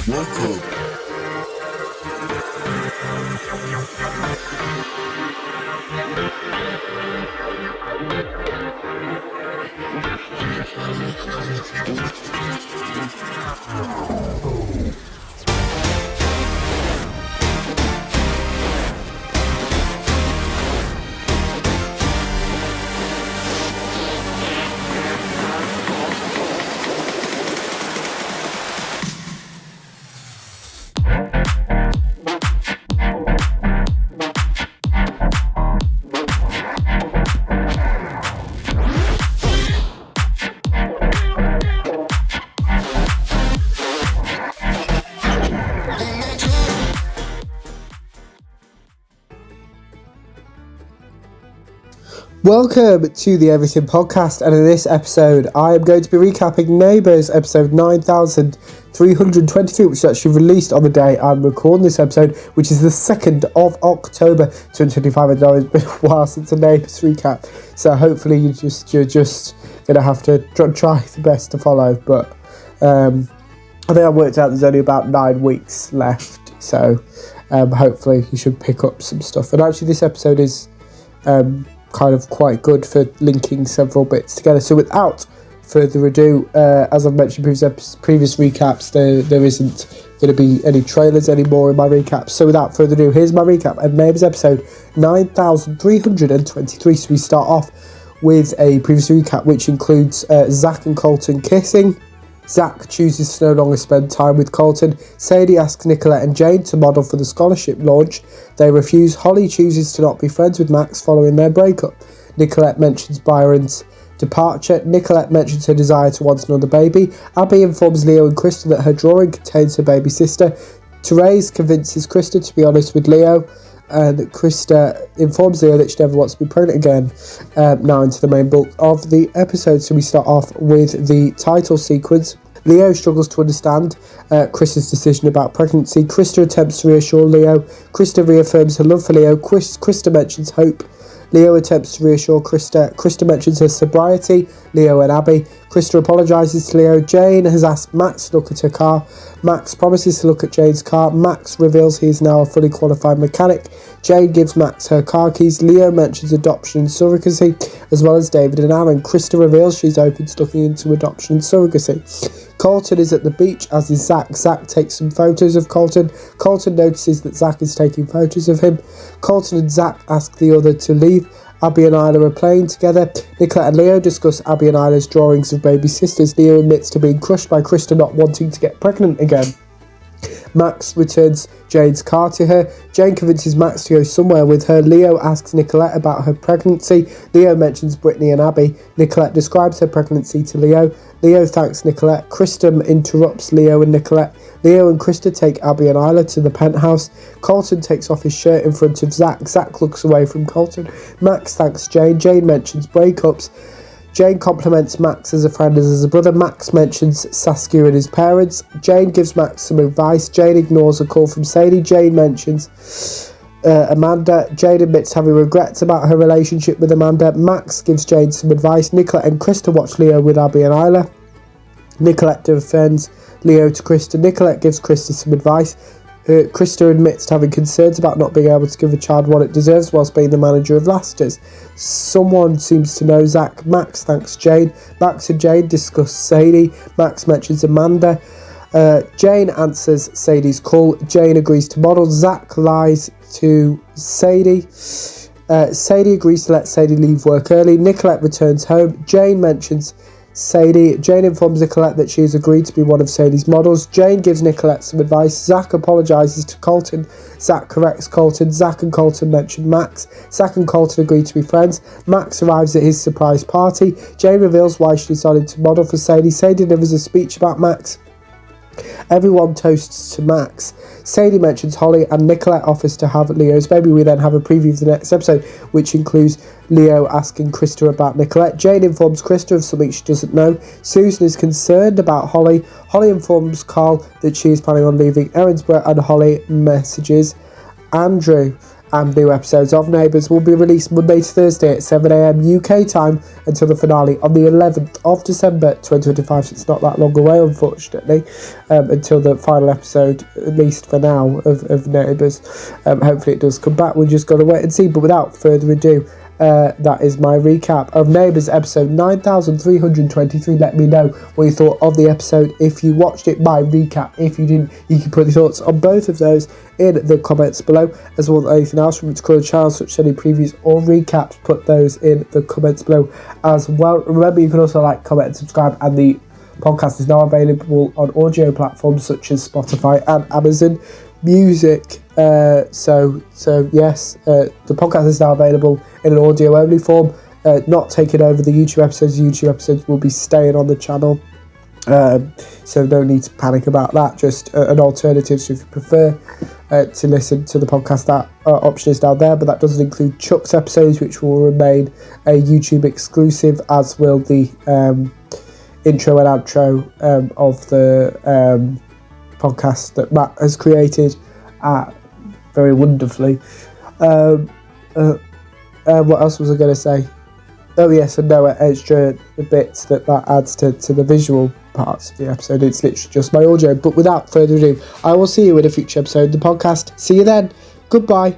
Welcome. Welcome to the Everything Podcast, and in this episode I am going to be recapping Neighbours episode 9323, which is actually released on the day I'm recording this episode, which is the 2nd of October 2025. I know it's been a while since a Neighbours recap, so hopefully you're just going to have to try the best to follow, but I think I worked out there's only about 9 weeks left, so hopefully you should pick up some stuff. And actually this episode is kind of quite good for linking several bits together. So without further ado, as I've mentioned in previous recaps, there isn't going to be any trailers anymore in my recaps. So without further ado, here's my recap of Neighbours episode 9323. So we start off with a previous recap which includes Zach and Colton kissing. Zach chooses to no longer spend time with Colton. Sadie asks Nicolette and Jane to model for the scholarship launch. They refuse. Holly chooses to not be friends with Max following their breakup. Nicolette mentions Byron's departure. Nicolette mentions her desire to want another baby. Abby informs Leo and Krista that her drawing contains her baby sister. Therese convinces Krista to be honest with Leo, and Krista informs Leo that she never wants to be pregnant again. Now into the main bulk of the episode. So we start off with the title sequence. Leo struggles to understand Krista's decision about pregnancy. Krista attempts to reassure Leo. Krista reaffirms her love for Leo. Krista mentions hope. Leo attempts to reassure Krista. Krista mentions her sobriety. Leo and Abby. Krista apologises to Leo. Jane has asked Max to look at her car. Max promises to look at Jane's car. Max reveals he is now a fully qualified mechanic. Jane gives Max her car keys. Leo mentions adoption and surrogacy, as well as David and Aaron. Krista reveals she's open to looking into adoption and surrogacy. Colton is at the beach, as is Zach. Zach takes some photos of Colton. Colton notices that Zach is taking photos of him. Colton and Zach ask the other to leave. Abby and Isla are playing together. Nicolette and Leo discuss Abby and Isla's drawings of baby sisters. Leo admits to being crushed by Krista not wanting to get pregnant again. Max returns Jane's car to her. Jane convinces Max to go somewhere with her. Leo asks Nicolette about her pregnancy. Leo mentions Brittany and Abby. Nicolette describes her pregnancy to Leo. Leo thanks Nicolette. Krista interrupts Leo and Nicolette. Leo and Krista take Abby and Isla to the penthouse. Colton takes off his shirt in front of Zach. Zach looks away from Colton. Max thanks Jane. Jane mentions breakups. Jane compliments Max as a friend and as a brother. Max mentions Saskia and his parents. Jane gives Max some advice. Jane ignores a call from Sadie. Jane mentions Amanda. Jane admits having regrets about her relationship with Amanda. Max gives Jane some advice. Nicolette and Krista watch Leo with Abby and Isla. Nicolette defends Leo to Krista. Nicolette gives Krista some advice. Krista admits to having concerns about not being able to give a child what it deserves whilst being the manager of Laster's. Someone seems to know Zach. Max thanks Jane. Max and Jane discuss Sadie. Max mentions Amanda. Jane answers Sadie's call. Jane agrees to model. Zach lies to Sadie. Sadie agrees to let Sadie leave work early. Nicolette returns home. Jane mentions Sadie. Jane informs Nicolette that she has agreed to be one of Sadie's models. Jane gives Nicolette some advice. Zach apologises to Colton. Zach corrects Colton. Zach and Colton mention Max. Zach and Colton agree to be friends. Max arrives at his surprise party. Jane reveals why she decided to model for Sadie. Sadie delivers a speech about Max. Everyone toasts to Max. Sadie mentions Holly and Nicolette offers to have Leo's baby. We then have a preview of the next episode, which includes Leo asking Krista about Nicolette. Jane informs Krista of something she doesn't know. Susan is concerned about Holly. Holly informs Carl that she is planning on leaving Erinsborough, and Holly messages Andrew. and new episodes of Neighbours will be released Monday to Thursday at 7 a.m. UK time until the finale on the 11th of December 2025, so it's not that long away, unfortunately, until the final episode, at least for now, of Neighbours. Hopefully it does come back, we've just got to wait and see, but without further ado, that is my recap of Neighbours episode 9323. Let me know what you thought of the episode if you watched it, my recap. If you didn't, you can put your thoughts on both of those in the comments below, as well as anything else from its current channel, such as any previews or recaps. Put those in the comments below as well. Remember, you can also like, comment and subscribe, and the podcast is now available on audio platforms such as Spotify and Amazon Music. So yes, the podcast is now available in an audio only form, not taking over the YouTube episodes. YouTube episodes will be staying on the channel, so no need to panic about that. Just an alternative, so if you prefer to listen to the podcast, that option is down there, but that doesn't include Chuck's episodes, which will remain a YouTube exclusive, as will the intro and outro of the podcast that Matt has created very wonderfully. What else was I going to say? Oh yes, and no extra bits that adds to the visual parts of the episode. It's literally just my audio. But without further ado, I will see you in a future episode of the podcast. See you then. Goodbye.